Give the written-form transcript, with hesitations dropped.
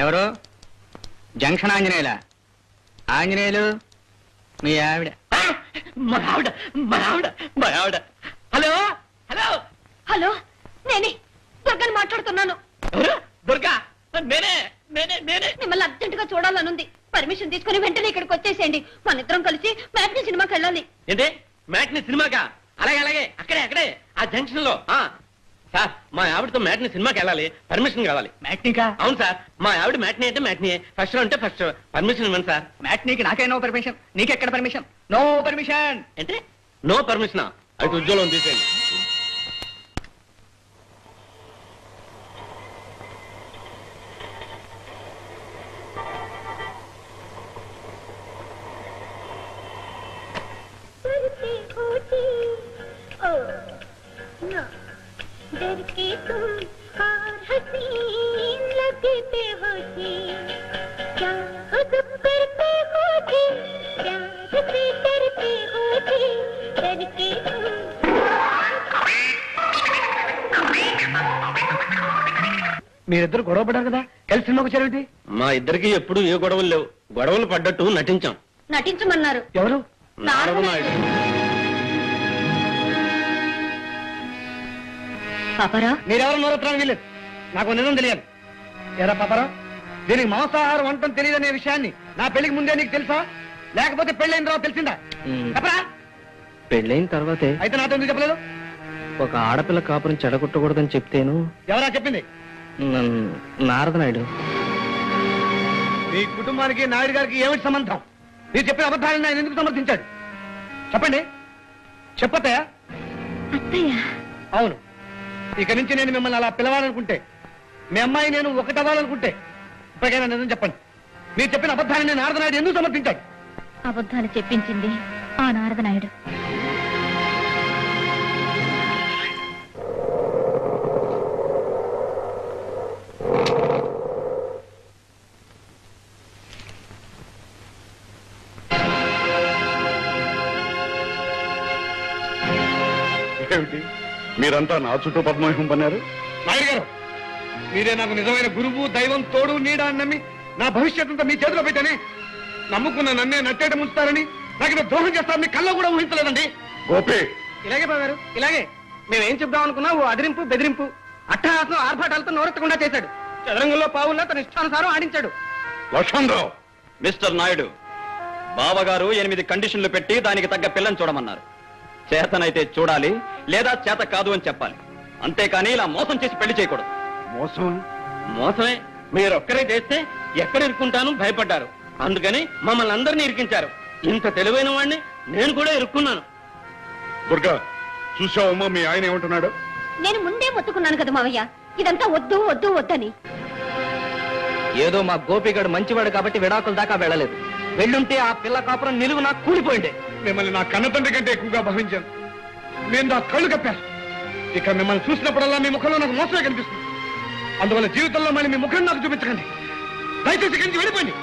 ఎవరు? జంక్షన్ ఆంజనేయులా? ఆంజనేయులు మీ ఆవిడ? మా ఆవిడ. హలో హలో హలో, నేనే దుర్గాని మాట్లాడుతున్నాను. దుర్గా, నేనే నేనే నేనే మిమ్మల్ని అర్జెంట్ గా చూడాలనుంది. పర్మిషన్ తీసుకుని వెంటనే ఇక్కడికి వచ్చేసేయండి. మన ఇద్దరం కలిసి మ్యాట్నీ సినిమాకి వెళ్ళాలి. ఏంటి మ్యాట్ని సినిమాకా? అలాగే అలాగే, అక్కడే ఆ జంక్షన్ లో. సార్, మా ఆవిడతో మ్యాట్ని సినిమాకి వెళ్ళాలి, పర్మిషన్ కావాలి. మ్యాట్నీకా? అవును సార్, మా ఆవిడ మ్యాట్నీ అంటే మ్యాట్నీ, ఫస్ట్ షో అంటే ఫస్ట్ షో. పర్మిషన్ ఇవ్వండి సార్. మ్యాట్నీకి నాకే నో పర్మిషన్. నీకెక్కడ పర్మిషన్? No permission. అంటే నో పర్మిషనా? అయితే ఉద్యోగం తీసేయండి. మీరిద్దరు గొడవ పడ్డారు కదా, కలిసి సినిమాకి వచ్చారేంటి? మా ఇద్దరికి ఎప్పుడు ఏ గొడవలు లేవు. గొడవలు పడ్డట్టు నటించాం. నటించమన్నారు. ఎవరు? నారద నాయుడు. పాపారా, మీరెవరు నోరత్రానికి వెళ్ళలేదు. నాకు నిజం తెలియాలి. ఎరా పాపారా, దీనికి మాంసాహారం వంటం తెలియదనే విషయాన్ని నా పెళ్లికి ముందే నీకు తెలుసా, లేకపోతే పెళ్ళైన తర్వాత తెలిసిందా? చెప్పరా? పెళ్ళైన తర్వాతే. అయితే నాతో ఎందుకు చెప్పలేదు? ఒక ఆడపిల్ల కాపురం చెడగొట్టకూడదని చెప్తేను. ఎవరా చెప్పింది? నారద నాయుడు. మీ కుటుంబానికి నాయుడు గారికి ఏమిటి సంబంధం? మీరు చెప్పిన అబద్ధాలను ఆయన ఎందుకు సమర్థించాడు? చెప్పండి. చెప్పతాయా? అవును. ఇక నుంచి నేను మిమ్మల్ని అలా పిలవాలనుకుంటే, మీ అమ్మాయి నేను ఒకటవ్వాలనుకుంటే, ఇప్పటికైనా నిజం చెప్పండి. మీరు చెప్పిన అబద్ధాన్ని నారద నాయుడు ఎందుకు సమర్థించాడు? అబద్ధాలు చెప్పించింది ఆ నారద నాయుడు. ఏమిటి మీరంతా నా చుట్టూ పద్మవ్యూహం పన్నారు? నాయుడు గారు, మీరే నాకు నిజమైన గురువు, దైవం, తోడు, నీడ అని నమ్మి నా భవిష్యత్తుతో మీ చేతిలో పెట్టానే. నమ్ముకున్న నన్నే నట్టేట ముంచుతారని, నాకు ద్రోహం చేస్తారని కల్లో కూడా ఊహించలేదండి. గోపి, ఇలాగే బాగారు, ఇలాగే. మేమేం చెప్దాం అనుకున్నా ఓ అదిరింపు, బెదిరింపు, అట్టహాసం, ఆర్భాటాలతో నోరెత్తకుండా చేశాడు. చదరంగంలో పావుల్లో తన ఇష్టానుసారం ఆడించాడు. లక్ష్మణరావు. మిస్టర్ నాయుడు, బావగారు 8 కండిషన్లు పెట్టి దానికి తగ్గ పిల్లని చూడమన్నారు. చేతనైతే చూడాలి, లేదా చేత కాదు అని చెప్పాలి. అంతేకాని ఇలా మోసం చేసి పెళ్లి చేయకూడదు. మోసం? మోసమే. మీరొక్కరే చేస్తే ఎక్కడ ఇరుక్కుంటాను భయపడ్డారు. అందుకని మమ్మల్ని అందరినీ ఇరికించారు. ఇంత తెలివైన వాడిని నేను కూడా ఇరుక్కున్నాను. దుర్గా, చూసావమ్మా మీ ఆయన ఏమంటున్నాడు? నేను ముందే మొత్తుకున్నాను కదా మావయ్య, ఇదంతా వద్దు వద్దు వద్దని. ఏదో మా గోపిగాడు మంచివాడు కాబట్టి విడాకుల దాకా వెళ్ళలేదు. వెళ్ళుంటే ఆ పిల్ల కాపురం నిలువు నాకు కూలిపోయిండే. మిమ్మల్ని నా కన్న తండ్రి కంటే ఎక్కువగా భావించాను. నేను నా కళ్ళు కప్పాను. ఇక మిమ్మల్ని చూసినప్పుడల్లా మీ ముఖంలో నాకు మోసమే కనిపిస్తుంది. అందువల్ల జీవితంలో మళ్ళీ మీ ముఖం నాకు చూపించకండి. దయచేసి కంచి వెళ్ళిపోండి.